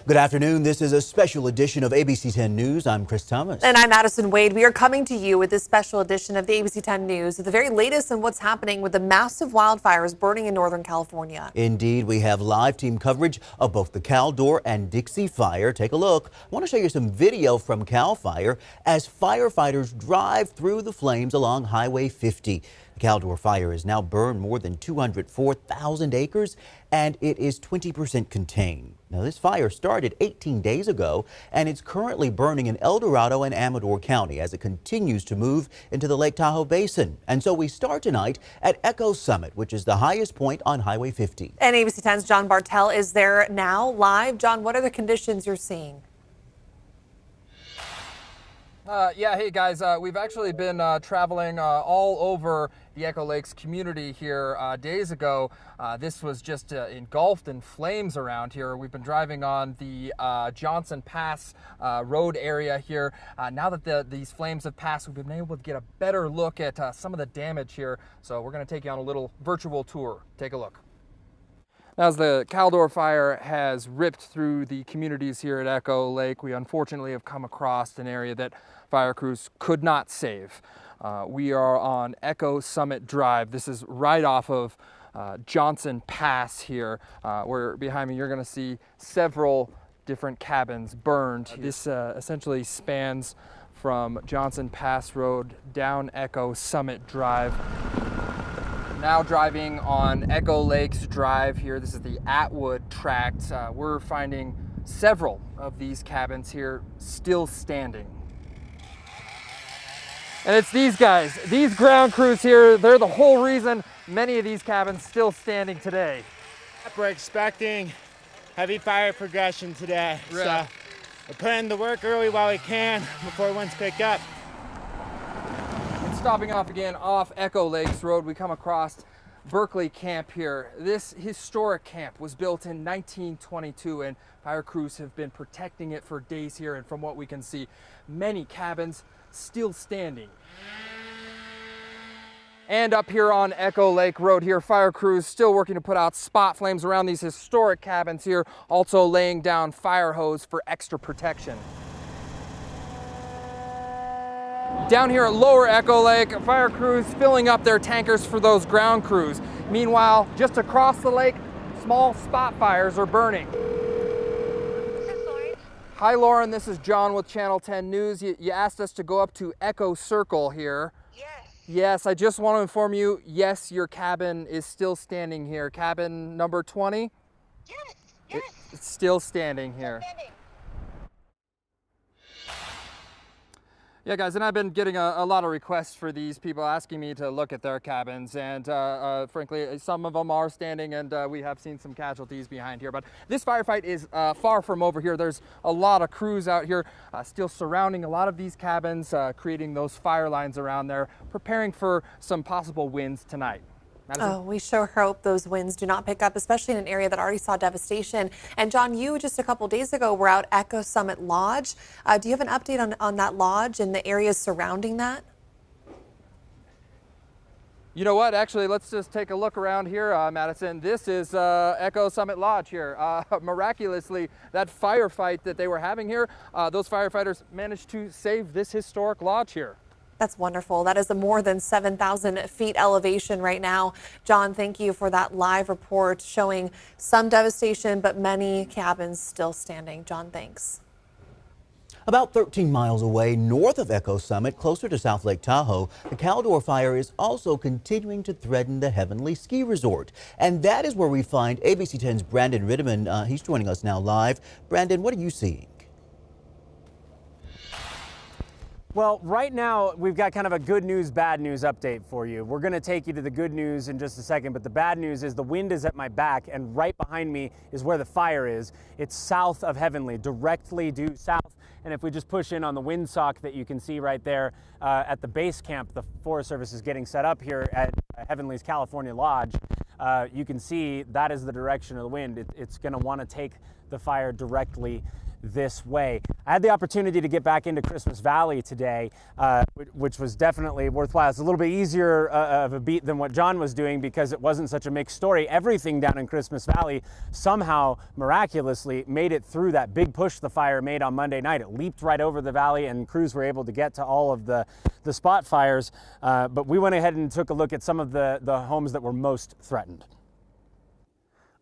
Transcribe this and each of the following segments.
Good afternoon. This is a special edition of ABC 10 News. I'm Chris Thomas. And I'm Madison Wade. We are coming to you with this special edition of the ABC 10 News, the very latest on what's happening with the massive wildfires burning in Northern California. Indeed, we have live team coverage of both the Caldor and Dixie Fire. Take a look. I want to show you some video from Cal Fire as firefighters drive through the flames along Highway 50. The Caldor Fire has now burned more than 204,000 acres, and it is 20% contained. Now, this fire started 18 days ago, and it's currently burning in El Dorado and Amador County as it continues to move into the Lake Tahoe Basin. And so we start tonight at Echo Summit, which is the highest point on Highway 50. And ABC 10's John Bartel is there now live. John, what are the conditions you're seeing? Hey guys, we've actually been traveling all over the Echo Lakes community here days ago. This was just engulfed in flames around here. We've been driving on the Johnson Pass road area here. Now that these flames have passed, we've been able to get a better look at some of the damage here. So we're going to take you on a little virtual tour. Take a look. As the Caldor Fire has ripped through the communities here at Echo Lake, we unfortunately have come across an area that fire crews could not save. We are on Echo Summit Drive. This is right off of Johnson Pass here, where behind me you're going to see several different cabins burned. This essentially spans from Johnson Pass Road down Echo Summit Drive. Now driving on Echo Lakes Drive here. This is the Atwood tract. We're finding several of these cabins here still standing. And it's these guys, these ground crews here, they're the whole reason many of these cabins still standing today. We're expecting heavy fire progression today. Right. So we're putting the work early while we can before winds pick up. Stopping off again off Echo Lakes Road, we come across Berkeley Camp here. This historic camp was built in 1922 and fire crews have been protecting it for days here, and from what we can see, many cabins still standing. And up here on Echo Lake Road here, fire crews still working to put out spot flames around these historic cabins here, also laying down fire hose for extra protection. Down here at Lower Echo Lake, fire crews filling up their tankers for those ground crews. Meanwhile, just across the lake, small spot fires are burning. This is Lauren. Hi Lauren, this is John with Channel 10 News. You asked us to go up to Echo Circle here. Yes. Yes, I just want to inform you, yes, your cabin is still standing here. Cabin number 20? Yes. It's still standing here. Yeah, guys, and I've been getting a lot of requests for these people asking me to look at their cabins, and frankly, some of them are standing, and we have seen some casualties behind here. But this firefight is far from over here. There's a lot of crews out here still surrounding a lot of these cabins, creating those fire lines around there, preparing for some possible winds tonight. Madison? Oh, we sure hope those winds do not pick up, especially in an area that already saw devastation. And John, you just a couple days ago were out Echo Summit Lodge. Do you have an update on that lodge and the areas surrounding that? You know what? Actually, let's just take a look around here, Madison. This is Echo Summit Lodge here. Miraculously, that firefight that they were having here, those firefighters managed to save this historic lodge here. That's wonderful. That is a more than 7,000 feet elevation right now. John, thank you for that live report showing some devastation, but many cabins still standing. John, thanks. About 13 miles away north of Echo Summit, closer to South Lake Tahoe, the Caldor Fire is also continuing to threaten the Heavenly Ski Resort. And that is where we find ABC 10's Brandon Ritteman. He's joining us now live. Brandon, what are you seeing? Well, right now we've got kind of a good news, bad news update for you. We're going to take you to the good news in just a second, but the bad news is the wind is at my back, and right behind me is where the fire is. It's south of Heavenly, directly due south. And if we just push in on the windsock that you can see right there at the base camp, the Forest Service is getting set up here at Heavenly's California Lodge. You can see that is the direction of the wind. It's going to want to take the fire directly this way. I had the opportunity to get back into Christmas Valley today, which was definitely worthwhile. It's a little bit easier of a beat than what John was doing because it wasn't such a mixed story. Everything down in Christmas Valley somehow miraculously made it through that big push the fire made on Monday night. It leaped right over the valley and crews were able to get to all of the spot fires. But we went ahead and took a look at some of the homes that were most threatened.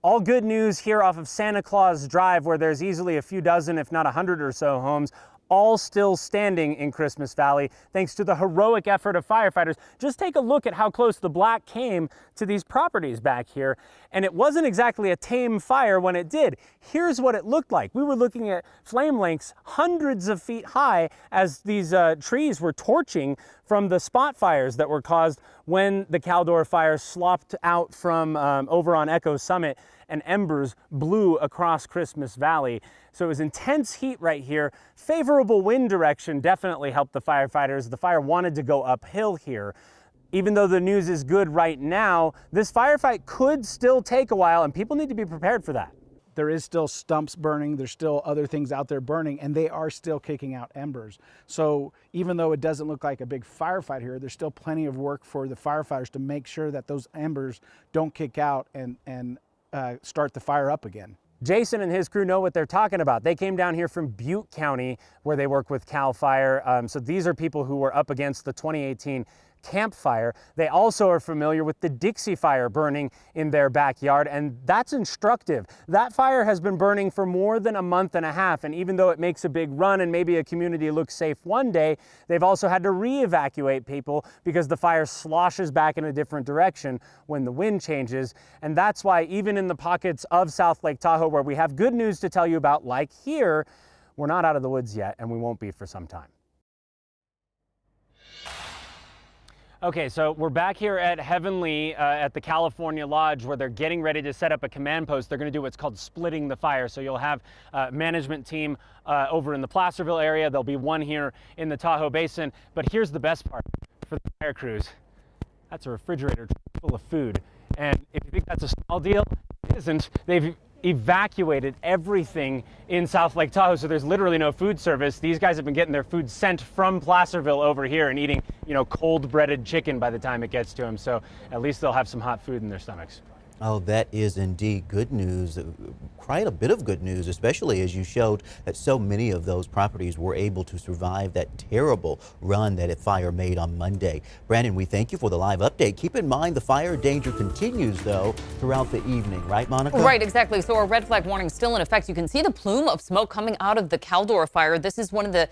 All good news here off of Santa Claus Drive, where there's easily a few dozen, if not 100 or so homes, all still standing in Christmas Valley, thanks to the heroic effort of firefighters. Just take a look at how close the black came to these properties back here. And it wasn't exactly a tame fire when it did. Here's what it looked like. We were looking at flame lengths hundreds of feet high as these trees were torching from the spot fires that were caused when the Caldor Fire slopped out from over on Echo Summit and embers blew across Christmas Valley. So it was intense heat right here. Favorable wind direction definitely helped the firefighters. The fire wanted to go uphill here. Even though the news is good right now, this firefight could still take a while and people need to be prepared for that. There is still stumps burning, there's still other things out there burning, and they are still kicking out embers. So even though it doesn't look like a big firefight here, there's still plenty of work for the firefighters to make sure that those embers don't kick out and start the fire up again. Jason and his crew know what they're talking about. They came down here from Butte County where they work with Cal Fire. So these are people who were up against the 2018 Camp Fire. They also are familiar with the Dixie Fire burning in their backyard, and that's instructive. That fire has been burning for more than a month and a half, and even though it makes a big run and maybe a community looks safe one day, they've also had to re-evacuate people because the fire sloshes back in a different direction when the wind changes. And that's why even in the pockets of South Lake Tahoe where we have good news to tell you about, like here, we're not out of the woods yet, and we won't be for some time. Okay, so we're back here at Heavenly at the California Lodge where they're getting ready to set up a command post. They're going to do what's called splitting the fire. So you'll have a management team over in the Placerville area. There'll be one here in the Tahoe Basin. But here's the best part for the fire crews. That's a refrigerator full of food. And if you think that's a small deal, it isn't. They've evacuated everything in South Lake Tahoe, so there's literally no food service. These guys have been getting their food sent from Placerville over here and eating, cold breaded chicken by the time it gets to them. So at least they'll have some hot food in their stomachs. Oh, that is indeed good news. Quite a bit of good news, especially as you showed that so many of those properties were able to survive that terrible run that a fire made on Monday. Brandon, we thank you for the live update. Keep in mind the fire danger continues, though, throughout the evening. Right, Monica? Right, exactly. So a red flag warning still in effect. You can see the plume of smoke coming out of the Caldor Fire. This is one of the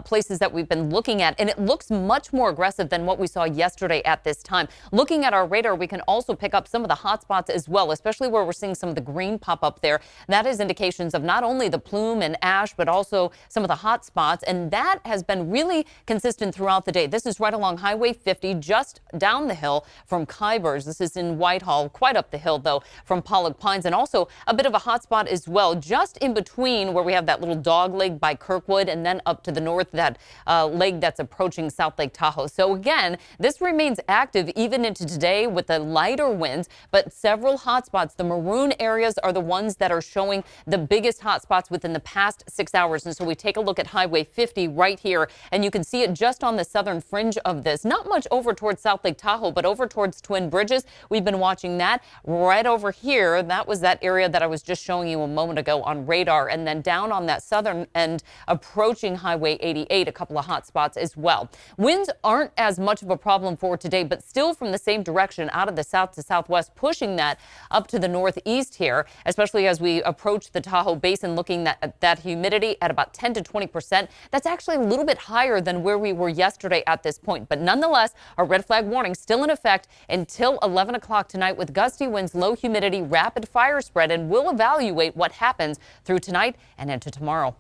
places that we've been looking at, and it looks much more aggressive than what we saw yesterday at this time. Looking at our radar, we can also pick up some of the hot spots as well, especially where we're seeing some of the green pop up there. That is indications of not only the plume and ash, but also some of the hot spots. And that has been really consistent throughout the day. This is right along Highway 50, just down the hill from Kybers. This is in Whitehall, quite up the hill, though, from Pollock Pines. And also a bit of a hot spot as well, just in between where we have that little dog leg by Kirkwood and then up to the north, that leg that's approaching South Lake Tahoe. So again, this remains active even into today with the lighter winds, but several hot spots. The maroon areas are the ones that are showing the biggest hot spots within the past 6 hours. And so we take a look at Highway 50 right here, and you can see it just on the southern fringe of this. Not much over towards South Lake Tahoe, but over towards Twin Bridges. We've been watching that right over here. That was that area that I was just showing you a moment ago on radar. And then down on that southern end, approaching Highway 88, a couple of hot spots as well. Winds aren't as much of a problem for today, but still from the same direction out of the south to southwest, pushing that up to the northeast here, especially as we approach the Tahoe Basin, looking at that humidity at about 10 to 20%. That's actually a little bit higher than where we were yesterday at this point. But nonetheless, our red flag warning still in effect until 11 o'clock tonight with gusty winds, low humidity, rapid fire spread, and we'll evaluate what happens through tonight and into tomorrow.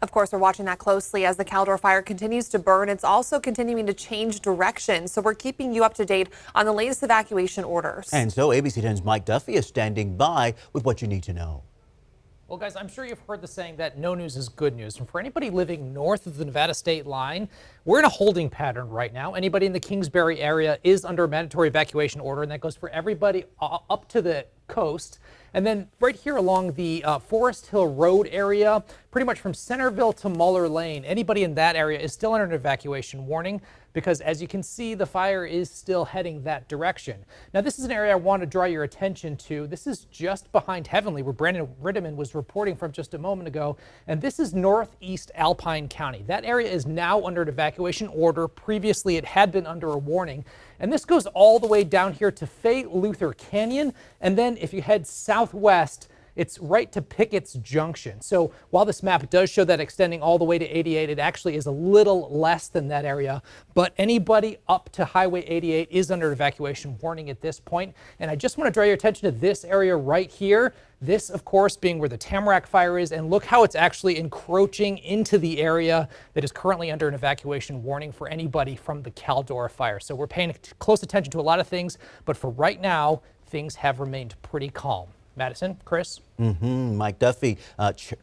Of course, we're watching that closely as the Caldor Fire continues to burn. It's also continuing to change direction, so we're keeping you up to date on the latest evacuation orders. And so ABC 10's Mike Duffy is standing by with what you need to know. Well, guys, I'm sure you've heard the saying that no news is good news. And for anybody living north of the Nevada state line, we're in a holding pattern right now. Anybody in the Kingsbury area is under a mandatory evacuation order, and that goes for everybody up to the coast. And then right here along the Forest Hill Road area, pretty much from Centerville to Muller Lane, anybody in that area is still under an evacuation warning because, as you can see, the fire is still heading that direction. Now, this is an area I want to draw your attention to. This is just behind Heavenly, where Brandon Ritteman was reporting from just a moment ago, and this is northeast Alpine County. That area is now under an evacuation order. Previously, it had been under a warning. And this goes all the way down here to Fay Luther Canyon, and then if you head southwest, it's right to Pickett's Junction. So while this map does show that extending all the way to 88, it actually is a little less than that area. But anybody up to Highway 88 is under evacuation warning at this point. And I just want to draw your attention to this area right here. This, of course, being where the Tamarack fire is. And look how it's actually encroaching into the area that is currently under an evacuation warning for anybody from the Caldor fire. So we're paying close attention to a lot of things. But for right now, things have remained pretty calm. Madison, Chris. Mike Duffy,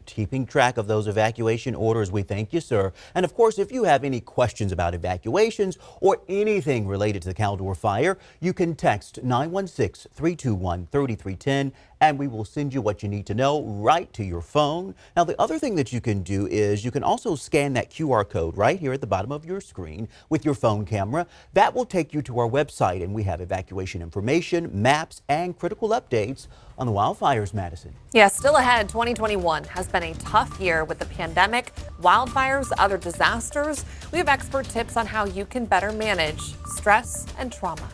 keeping track of those evacuation orders. We thank you, sir. And of course, if you have any questions about evacuations or anything related to the Caldor fire, you can text 916-321-3310 and we will send you what you need to know right to your phone. Now, the other thing that you can do is you can also scan that QR code right here at the bottom of your screen with your phone camera. That will take you to our website, and we have evacuation information, maps, and critical updates on the wildfires, Madison. Yeah, still ahead, 2021 has been a tough year with the pandemic, wildfires, other disasters. We have expert tips on how you can better manage stress and trauma.